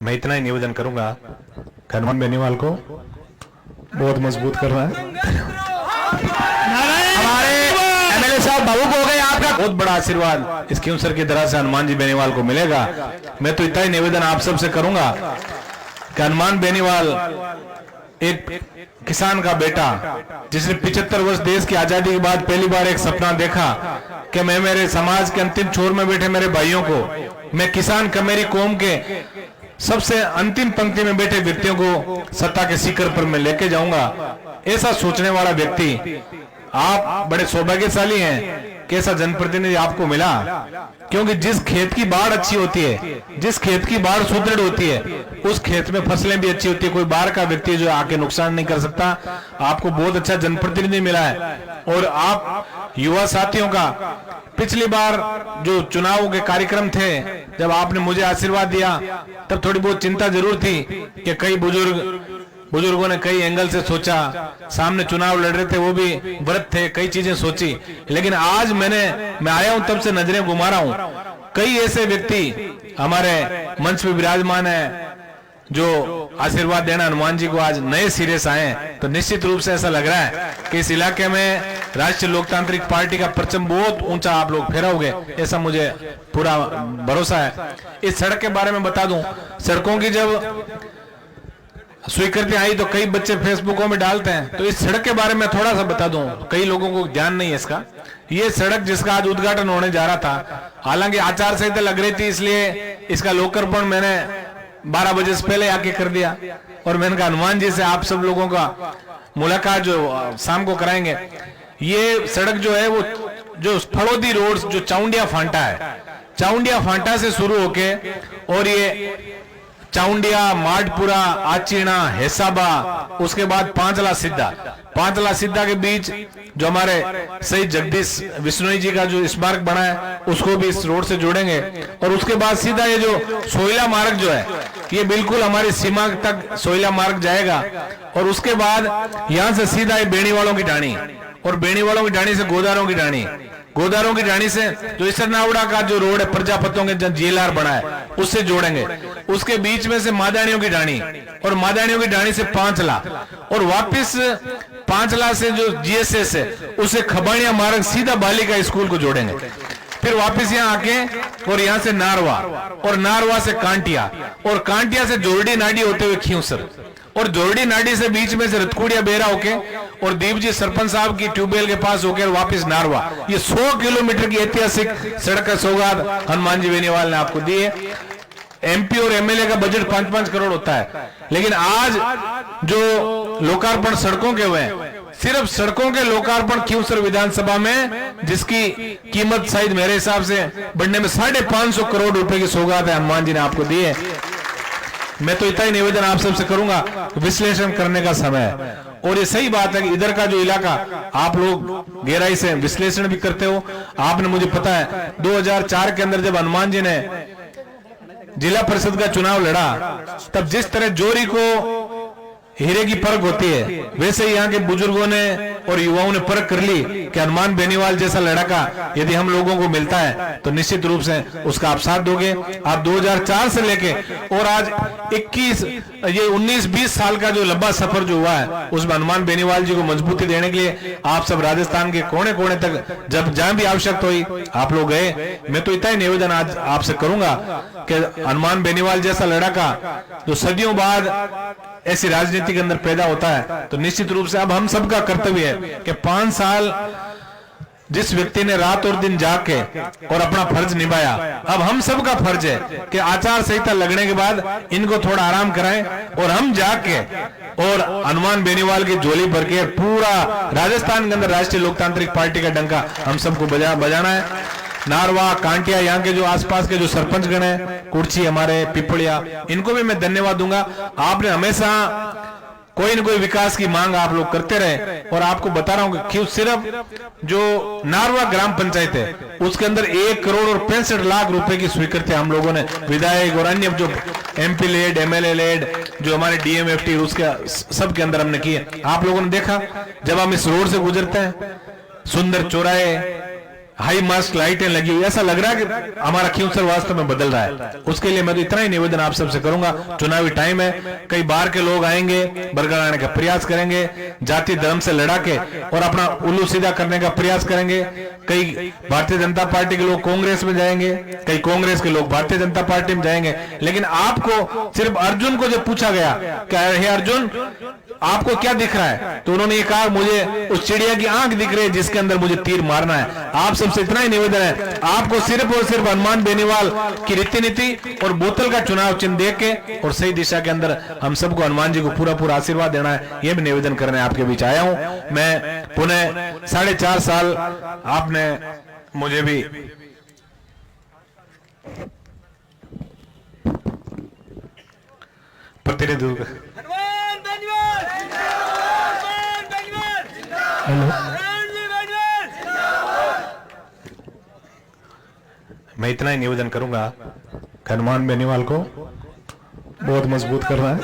मैं इतना ही निवेदन करूंगा, हनुमान बेनीवाल को बहुत मजबूत कर रहा है। हमारे एमएलए साहब भावुक हो गए, आपका बहुत बड़ा आशीर्वाद इस क्यूंसर की तरह से हनुमान जी बेनीवाल को मिलेगा। मैं तो इतना ही निवेदन आप सबसे करूंगा कि हनुमान बेनीवाल एक किसान का बेटा जिसने 75 वर्ष देश की आजादी के बाद पहली बार एक सपना देखा कि मैं मेरे समाज के अंतिम छोर में बैठे मेरे भाइयों को, मैं किसान का मेरी कौम के सबसे अंतिम पंक्ति में बैठे व्यक्तियों को सत्ता के शिखर पर मैं लेके जाऊंगा। ऐसा सोचने वाला व्यक्ति, आप बड़े सौभाग्यशाली हैं कि ऐसा जनप्रतिनिधि आपको मिला, क्योंकि जिस खेत की बाढ़ अच्छी होती है, जिस खेत की बाढ़ सुदृढ़ होती है, उस खेत में फसलें भी अच्छी होती है। कोई बाहर का व्यक्ति जो आके नुकसान नहीं कर सकता। आपको बहुत अच्छा जनप्रतिनिधि मिला है। और आप युवा साथियों का पिछली बार जो चुनाव के कार्यक्रम थे, जब आपने मुझे आशीर्वाद दिया तब थोड़ी बहुत चिंता जरूर थी कि कई बुजुर्गों ने कई एंगल से सोचा, सामने चुनाव लड़ रहे थे, वो भी व्रत थे, कई चीजें सोची। लेकिन आज मैं आया हूं तब से नजरें घुमा रहा हूं। कई ऐसे व्यक्ति हमारे मंच पे विराजमान है जो आशीर्वाद देना हनुमान जी को आज नए सिरे से आए हैं। तो निश्चित रूप से ऐसा लग रहा है कि इस इलाके में राष्ट्रीय लोकतांत्रिक पार्टी का परचम बहुत ऊंचा आप लोग फहराओगे, ऐसा मुझे पूरा भरोसा है। इस सड़क के बारे में बता दूं, सड़कों की जब स्वीकृति आई तो कई बच्चे फेसबुकों में डालते हैं, तो इस सड़क के बारे में थोड़ा सा बता दूं, कई लोगों को ध्यान नहीं है इसका। ये सड़क जिसका आज उद्घाटन होने जा रहा था, हालांकि आचार संहिता लग रही थी, इसलिए इसका लोकार्पण मैंने 12 बजे से पहले आके कर दिया। और मैंने कहा हनुमान जी से आप सब लोगों का मुलाकात जो शाम को कराएंगे। ये सड़क जो है वो जो फड़ोदी रोड जो चाउंडिया फांटा है, चाउंडिया फांटा से शुरू होके और ये चाउंडिया, माडपुरा, आचीना, हेसाबा, उसके बाद पांचला सिद्धा के बीच जो हमारे शहीद जगदीश बिश्नोई जी का जो स्मारक बना है उसको भी इस रोड से जोड़ेंगे। और उसके बाद सीधा ये जो सोयला मार्ग जो है, ये बिल्कुल हमारी सीमा तक सोयला मार्ग जाएगा। और उसके बाद यहाँ से सीधा ये बेणीवालों की ढाणी, और बेणीवालों की ढाणी से गोदारों की ढाणी, गोदारों की ढाणी से जो इसरनावड़ा का जो रोड है प्रजापतियों के जीएलआर बना है उससे जोड़ेंगे। उसके बीच में से मादानियों की ढाणी, और मादानियों की ढाणी से पांचला, और वापस पांचला से जो जीएसएस है उसे खबाड़िया मार्ग सीधा बालिका स्कूल को जोड़ेंगे। फिर वापस यहाँ आके और यहाँ से नारवा, और नारवा से कांटिया, और कांटिया से जोरडी नाडी होते हुए खींवसर, और जोरडी नाडी से बीच में से रतकुड़िया बेरा होके और दीप जी सरपंच साहब की ट्यूबवेल के पास होकर वापस नारवा। ये 100 किलोमीटर की ऐतिहासिक सड़क का सौगात हनुमान जी बेनीवाल ने आपको दी है। एमपी और एमएलए का बजट 5-5 करोड़ होता है, लेकिन आज जो लोकार्पण सड़कों के हुए हैं, सिर्फ सड़कों के लोकार्पण क्यूंसर विधानसभा में जिसकी कीमत शायद मेरे हिसाब से बढ़ने में 550 करोड़ रुपए की सौगात है हनुमान जी ने आपको दी है। मैं तो इतना ही निवेदन आप सबसे करूंगा, विश्लेषण करने का समय है। और ये सही बात है कि इधर का जो इलाका आप लोग गहराई से विश्लेषण भी करते हो। आपने, मुझे पता है 2004 के अंदर जब हनुमान जी ने जिला परिषद का चुनाव लड़ा, तब जिस तरह जोरी को हीरे की परख होती है, वैसे ही यहाँ के बुजुर्गों ने और युवाओं ने परख कर ली कि हनुमान बेनीवाल जैसा लड़का यदि हम लोगों को मिलता है तो निश्चित रूप से उसका आप साथ दोगे। आप 2004 से लेके और आज 19-20 साल का जो लंबा सफर जो हुआ है, उसमें हनुमान बेनीवाल जी को मजबूती देने के लिए आप सब राजस्थान के कोने कोने तक जब जहां भी आवश्यकता हुई आप लोग गए। मैं तो इतना ही निवेदन आज आपसे करूंगा कि हनुमान बेनीवाल जैसा लड़का जो सदियों बाद ऐसी राजनीति के अंदर पैदा होता है, तो निश्चित रूप से अब हम सबका कर्तव्य है कि 5 साल जिस व्यक्ति ने रात और दिन जाग के और अपना फर्ज निभाया, अब हम सबका फर्ज है कि आचार संहिता लगने के बाद इनको थोड़ा आराम कराएं और हम जाग के और हनुमान बेनीवाल की झोली भर के पूरा राजस्थान के अंदर राष्ट्रीय लोकतांत्रिक पार्टी का डंका हम सबको बजाना है। नारवा, कांटिया, यहाँ के जो आसपास के जो सरपंच गण है, कुर्ची, हमारे पिपलिया, इनको भी मैं धन्यवाद दूंगा। आपने हमेशा कोई न कोई विकास की मांग आप लोग करते रहे। और आपको बता रहा हूं कि क्यों सिर्फ जो नारवा ग्राम पंचायत है उसके अंदर 1 करोड़ और 65 लाख रुपए की स्वीकृति हम लोगों ने विधायक और अन्य जो एमपी लेड, एमएलए लेड, जो हमारे डीएमएफटी उसके सबके अंदर हमने किए। आप लोगों ने देखा जब हम इस रोड से गुजरते हैं, सुंदर चौराहे, हाई मास्क लाइटें लगी हुई, ऐसा लग रहा है कि हमारा खिंवसर वास्तव में बदल रहा है। उसके लिए मैं तो इतना ही निवेदन आप सबसे करूंगा, चुनावी टाइम है, कई बाहर के लोग आएंगे, बरगलाने का प्रयास करेंगे, जाति धर्म से लड़ा के और अपना उल्लू सीधा करने का प्रयास करेंगे। कई भारतीय जनता पार्टी के लोग कांग्रेस में जाएंगे, कई कांग्रेस के लोग भारतीय जनता पार्टी में जाएंगे। लेकिन आपको सिर्फ अर्जुन को जब पूछा गया क्या हे अर्जुन आपको क्या दिख रहा है, तो उन्होंने ये कहा मुझे उस चिड़िया की आंख दिख रही है जिसके अंदर मुझे तीर मारना है। आप सबसे इतना ही निवेदन है, आपको सिर्फ और सिर्फ हनुमान बेनीवाल की रीति नीति और बोतल का चुनाव चिन्ह दे के और सही दिशा के अंदर हम सबको हनुमान जी को पूरा पूरा आशीर्वाद देना है। यह भी निवेदन करने आपके बीच आया हूं। मैं पुनः 4.5 साल आपने मुझे भी प्रतिनिधित्व मैं इतना ही निवेदन करूंगा कि हनुमान बेनीवाल को बहुत मजबूत करना है।